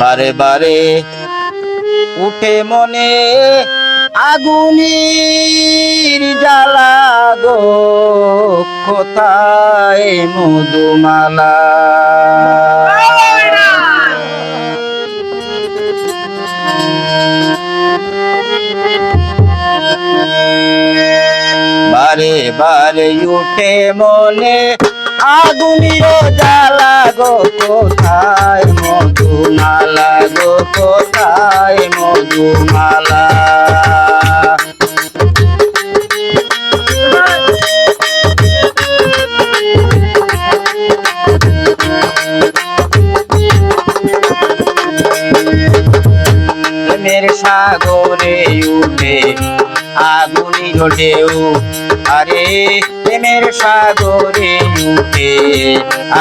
বারে বারে উঠে মনে আগুনের জ্বালা গো, কোথায় মধুমালা। বারে বারে উঠে মনে আগুনের জ্বালা গো, কোথায় মধুমালা গো, কোথায় মধুমালা। প্রেমের সাগরে উঠে আগুনের ঢেউ, আরে প্রেমের সাগরে উঠে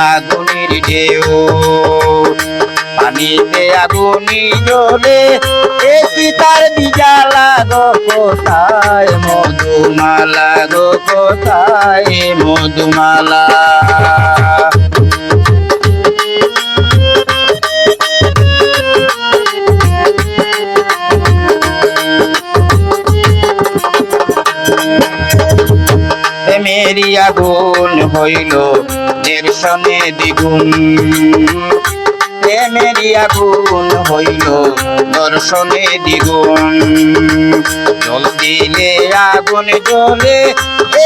আগুনের ঢেউ। পানিতে আগুনি জ্বলে একই তার বিজালা গো, কোথায় মধুমালা গো, কোথায় মধুমালা। প্রেমেরই আগুন হইল দর্শনে দ্বিগুণ, প্রেমেরই আগুন হইল দর্শনে দ্বিগুণ। জল দিলে আগুন জ্বলে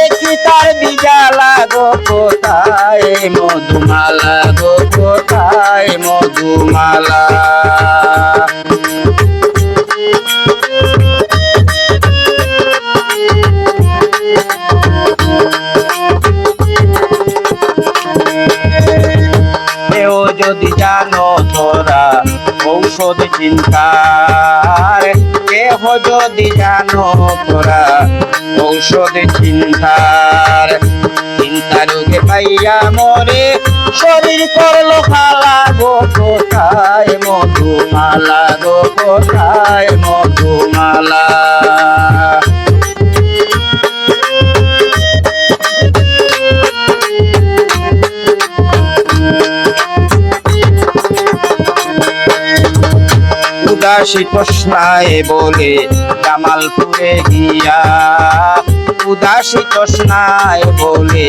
একই তার বিজালা গো, কোথায় মধুমালা গো, কোথায় মধুমালা। যদি জানো তোরা ঔষধ চিন্তার, কেহ যদি জানো তোরা ঔষধ চিন্তার। চিন্তা রোগে পাইয়া মরে শরীর করলো খালা গো, কোথায় মধুমালা গো, কোথায় মধুমালা। উদাসী তৃষ্ণায় বলে জামালপুরে গিয়া, উদাসী তৃষ্ণায় বলে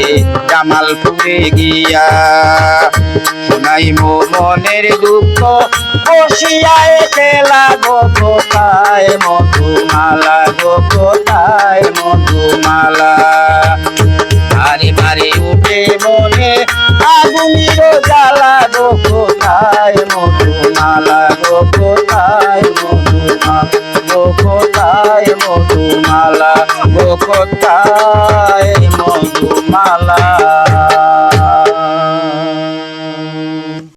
জামালপুরে গিয়া। শোনাই মনের দুঃখ বসিয়ায় খেলা গো, কোথায় মধুমালা গো, কোথায় মধুমালা। বারে বারে উঠে মনে আগুনের জ্বালা গো, কোথায় মধুমালা গো, কোথায় মধুমালা গো, কোথায় মধুমালা গো, কোথায় মধুমালা।